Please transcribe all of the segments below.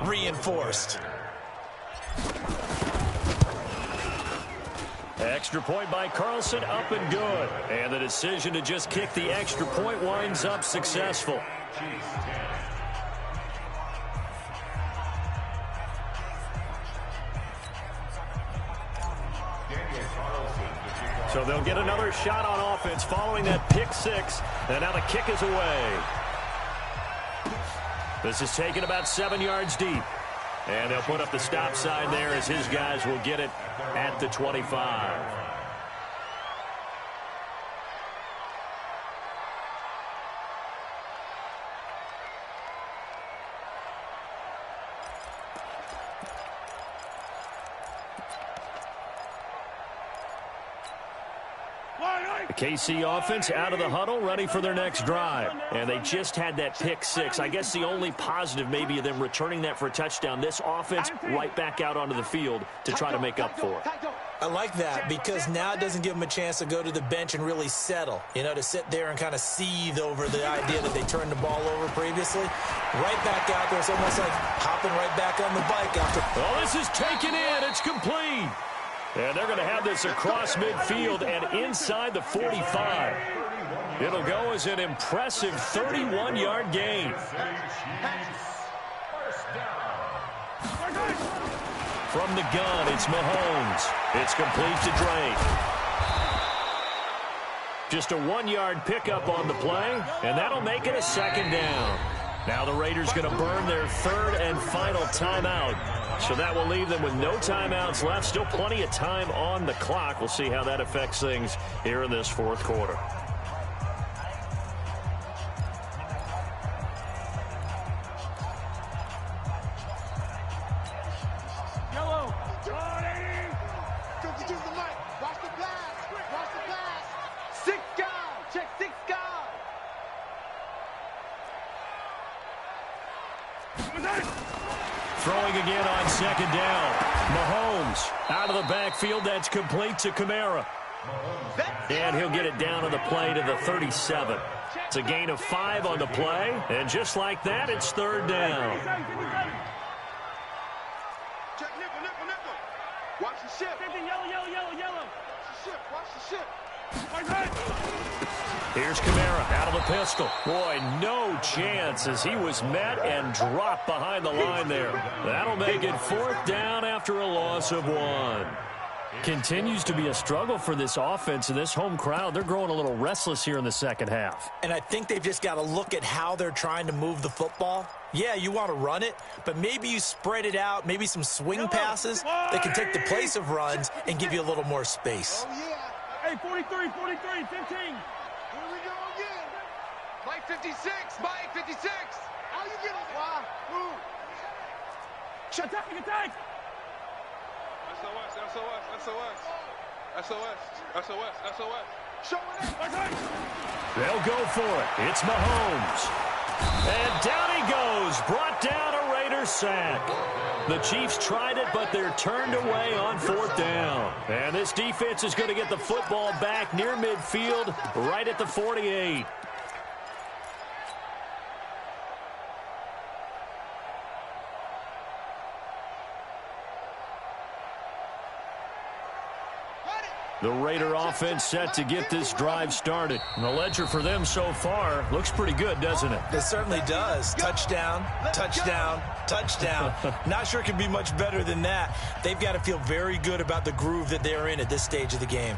reinforced. Extra point by Carlson, up and good. And the decision to just kick the extra point winds up successful. So they'll get another shot on offense following that pick six. And now the kick is away. This is taken about 7 yards deep. And they'll put up the stop sign there as his guys will get it at the 25. The KC offense out of the huddle, ready for their next drive. And they just had that pick six. I guess the only positive maybe of them returning that for a touchdown. This offense right back out onto the field to try to make up for it. I like that because now it doesn't give them a chance to go to the bench and really settle. You know, to sit there and kind of seethe over the idea that they turned the ball over previously. Right back out there. It's almost like hopping right back on the bike after. Oh, this is taken in. It's complete. And they're going to have this across midfield and inside the 45. It'll go as an impressive 31-yard gain. From the gun, it's Mahomes. It's complete to Drake. Just a 1-yard pickup on the play, and that'll make it a second down. Now the Raiders going to burn their third and final timeout. So that will leave them with no timeouts left. Still plenty of time on the clock. We'll see how that affects things here in this fourth quarter. Yellow. Use the mic. Watch the pass. Watch the pass. 6 guard. Check 6 guard. Throwing again on second down. Mahomes out of the backfield. That's complete to Kamara. And he'll get it down to the play to the 37. It's a gain of 5 on the play. And just like that, it's third down. Check nickel. Watch the ship. Yellow. Watch the ship. Here's Kamara out of the pistol. Boy, no chance as he was met and dropped behind the line there. That'll make it fourth down after a loss of 1. Continues to be a struggle for this offense and this home crowd. They're growing a little restless here in the second half. And I think they've just got to look at how they're trying to move the football. Yeah, you want to run it, but maybe you spread it out, maybe some swing passes that can take the place of runs and give you a little more space. Oh, yeah. Hey, 43, 15. Here we go again. Mike 56. How you get it? Why? Move. Attack. SOS. Show it up. They'll go for it. It's Mahomes. And down he goes. Brought down a Raiders sack. The Chiefs tried it, but they're turned away on fourth down. And this defense is going to get the football back near midfield, right at the 48. The Raider offense set to get this drive started. And the ledger for them so far looks pretty good, doesn't it? It certainly does. Touchdown. Not sure it can be much better than that. They've got to feel very good about the groove that they're in at this stage of the game.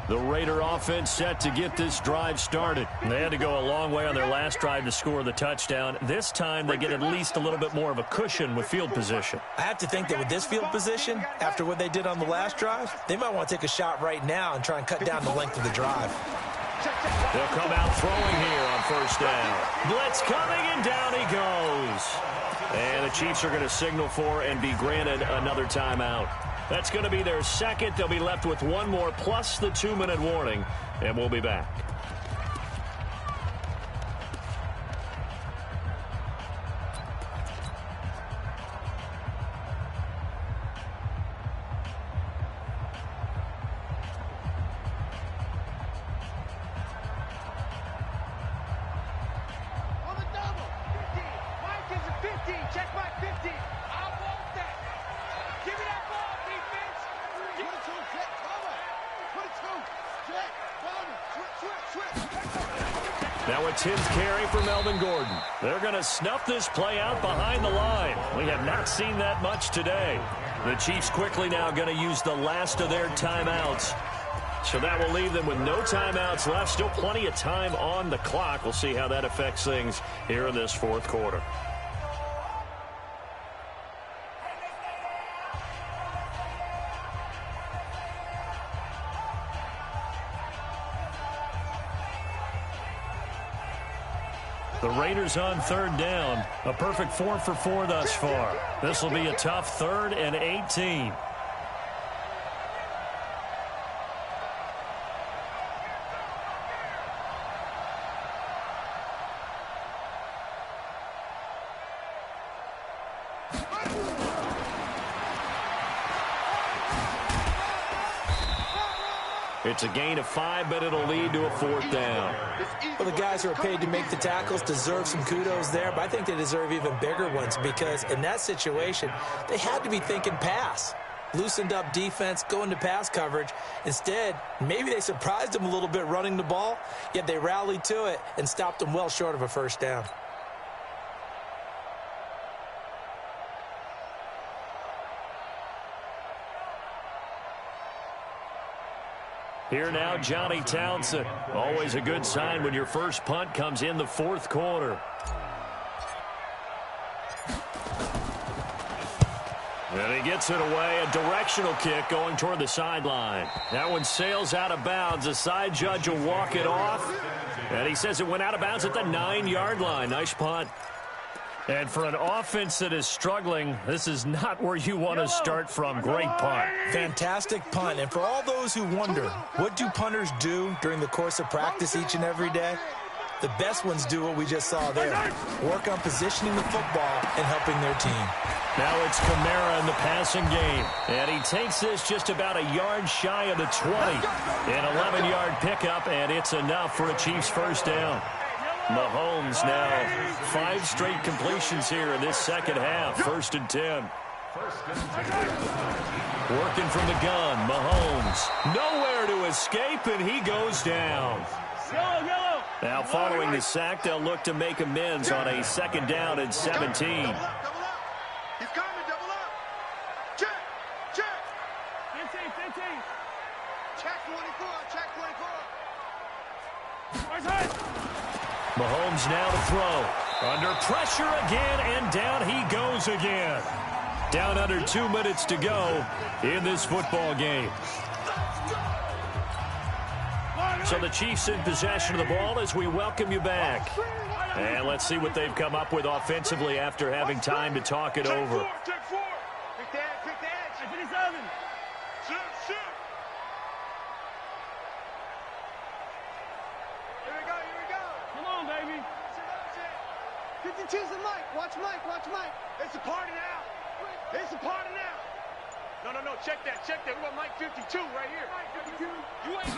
The Raider offense set to get this drive started. They had to go a long way on their last drive to score the touchdown. This time they get at least a little bit more of a cushion with field position. I have to think that with this field position, after what they did on the last drive, they might want to take a shot right now and try and cut down the length of the drive. They'll come out throwing here on first down. Blitz coming, and down he goes. And the Chiefs are going to signal for and be granted another timeout. That's going to be their second. They'll be left with one more plus the 2-minute warning, and we'll be back. 15. Check my 15. I want that. Give me that ball, defense. 22, check, cover. 22, check, cover. Switch. Now a 10th carry for Melvin Gordon. They're going to snuff this play out behind the line. We have not seen that much today. The Chiefs quickly now going to use the last of their timeouts. So that will leave them with no timeouts left. Still plenty of time on the clock. We'll see how that affects things here in this fourth quarter. The Raiders on third down. A perfect 4 for 4 thus far. This will be a tough 3rd and 18. It's a gain of 5, but it'll lead to a 4th down. Well, the guys who are paid to make the tackles deserve some kudos there, but I think they deserve even bigger ones because in that situation, they had to be thinking pass. Loosened up defense, going to pass coverage. Instead, maybe they surprised them a little bit running the ball, yet they rallied to it and stopped them well short of a first down. Here now, Johnny Townsend. Always a good sign when your first punt comes in the fourth quarter. And he gets it away. A directional kick going toward the sideline. That one sails out of bounds. The side judge will walk it off. And he says it went out of bounds at the 9-yard line. Nice punt. And for an offense that is struggling, this is not where you want to start from. Great punt. Fantastic punt. And for all those who wonder, what do punters do during the course of practice each and every day? The best ones do what we just saw there. Work on positioning the football and helping their team. Now it's Kamara in the passing game. And he takes this just about a yard shy of the 20. An 11-yard pickup, and it's enough for a Chiefs first down. Mahomes now 5 straight completions here in this second half. 1st and 10. Working from the gun, Mahomes. Nowhere to escape, and he goes down. Now following the sack, they'll look to make amends on a 2nd down and 17. He's coming, double up. Check, check. 15. Check 24, check 24. Mahomes now to throw. Under pressure again, and down he goes again. Down under 2 minutes to go in this football game. So the Chiefs in possession of the ball as we welcome you back. And let's see what they've come up with offensively after having time to talk it over. Check 4. Pick the edge. 57. Shoot. Here we go. Come on, baby. 52's the Mike. Watch Mike. It's a party now. No. Check that. We got Mike 52 right here. Mike 52. You ain't.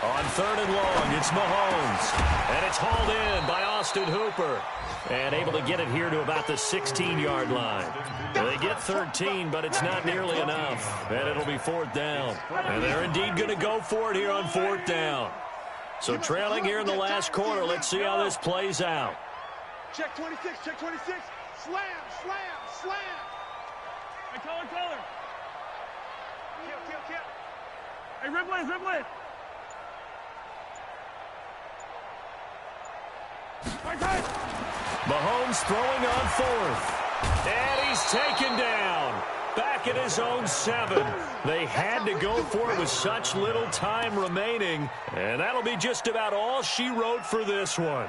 On 3rd and long, it's Mahomes. And it's hauled in by Austin Hooper. And able to get it here to about the 16-yard line. They get 13, but it's not nearly enough. And it'll be 4th down. And they're indeed going to go for it here on 4th down. So trailing here in the last quarter, let's see how this plays out. Check 26. Slam. Hey, color. Kill. Hey, Ripley. Mahomes throwing on 4th. And he's taken down. Back at his own 7. They had to go for it with such little time remaining. And that'll be just about all she wrote for this one.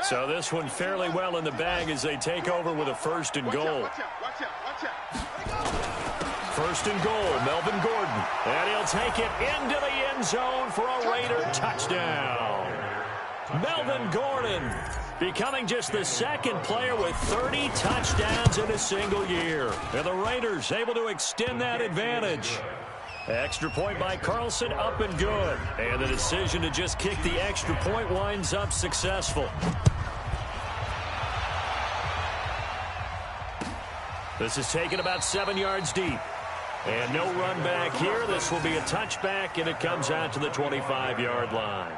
So this one fairly well in the bag as they take over with a 1st and goal. Watch out. 1st and goal, Melvin Gordon. And he'll take it into the end zone for a Raider touchdown. Melvin Gordon becoming just the 2nd player with 30 touchdowns in a single year. And the Raiders able to extend that advantage. Extra point by Carlson, up and good. And the decision to just kick the extra point winds up successful. This is taken about 7 yards deep. And no run back here. This will be a touchback, and it comes out to the 25-yard line.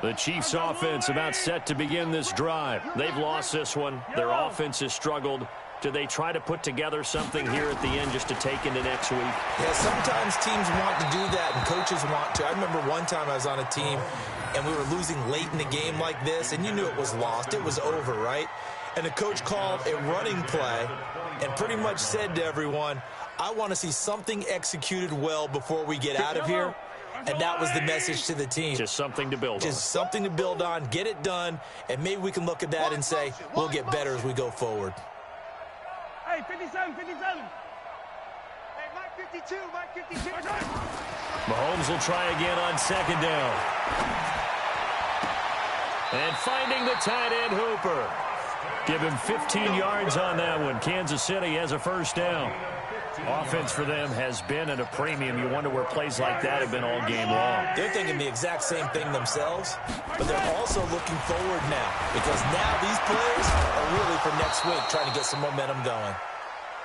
The Chiefs' offense about set to begin this drive. They've lost this one. Their offense has struggled. Do they try to put together something here at the end just to take into next week? Yeah, sometimes teams want to do that and coaches want to. I remember one time I was on a team and we were losing late in the game like this, and you knew it was lost. It was over, right? And the coach called a running play and pretty much said to everyone, I want to see something executed well before we get out of here. And that was the message to the team. Just something to build on. Just something to build on, get it done, and maybe we can look at that and say, we'll get better as we go forward. Hey, 57, 57. Hey, Mike 52, Mike 52. Mahomes will try again on second down. And finding the tight end, Hooper. Give him 15 yards on that one. Kansas City has a first down. Offense for them has been at a premium. You wonder where plays like that have been all game long. They're thinking the exact same thing themselves, but they're also looking forward now because now these plays are really for next week, trying to get some momentum going.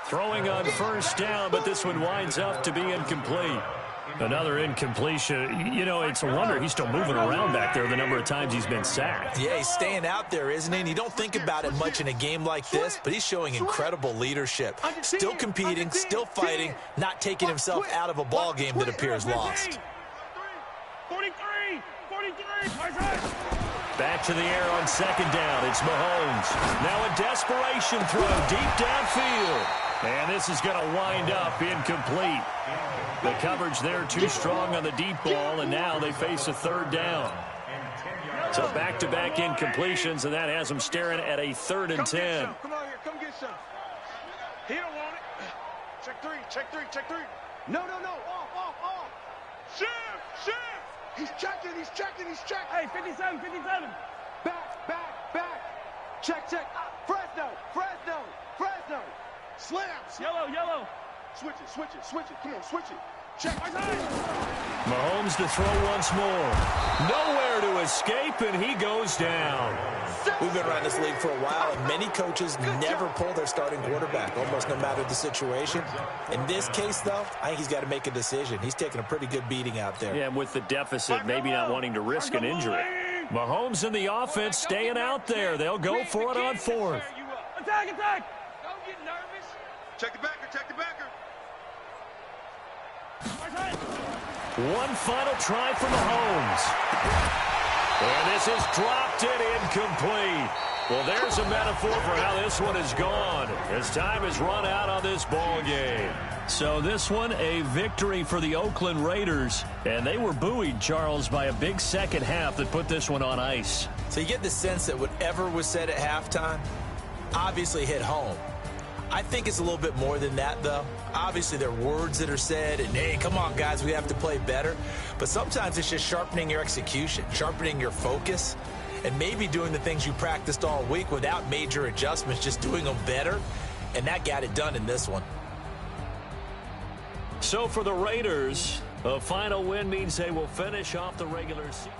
Throwing on first down, but this one winds up to be incomplete. Another incompletion. You know, it's a wonder he's still moving around back there the number of times he's been sacked. Yeah, he's staying out there, isn't he? And you don't think about it much in a game like this, but he's showing incredible leadership. Still competing, still fighting, not taking himself out of a ball game that appears lost. 43, 43, back to the air on second down. It's Mahomes. Now a desperation throw deep downfield. And this is going to wind up incomplete. The coverage there too strong on the deep ball, and now they face a third down. So back-to-back incompletions, and that has them staring at a 3rd and 10. Come on here, come get some. He don't want it. Check three, check three, check three. No, no, no, off. Shift. He's checking. Hey, 57, 57. Back. Check. Fresno. Slams. Yellow. Switch it. Come on, switch it. Check. Mahomes to throw once more. Nowhere to escape, and he goes down. We've been around this league for a while, and many coaches never pull their starting quarterback, almost no matter the situation. In this case, though, I think he's got to make a decision. He's taking a pretty good beating out there. Yeah, and with the deficit, maybe not wanting to risk an injury. Mahomes and the offense staying out there. They'll go for it on 4th. Attack. Don't get nervous. Check the backer. One final try for Mahomes. And this is dropped it incomplete. Well, there's a metaphor for how this one is gone as time has run out on this ball game. So this one, a victory for the Oakland Raiders. And they were buoyed, Charles, by a big second half that put this one on ice. So you get the sense that whatever was said at halftime obviously hit home. I think it's a little bit more than that, though. Obviously, there are words that are said, and, hey, come on, guys, we have to play better. But sometimes it's just sharpening your execution, sharpening your focus, and maybe doing the things you practiced all week without major adjustments, just doing them better. And that got it done in this one. So for the Raiders, a final win means they will finish off the regular season.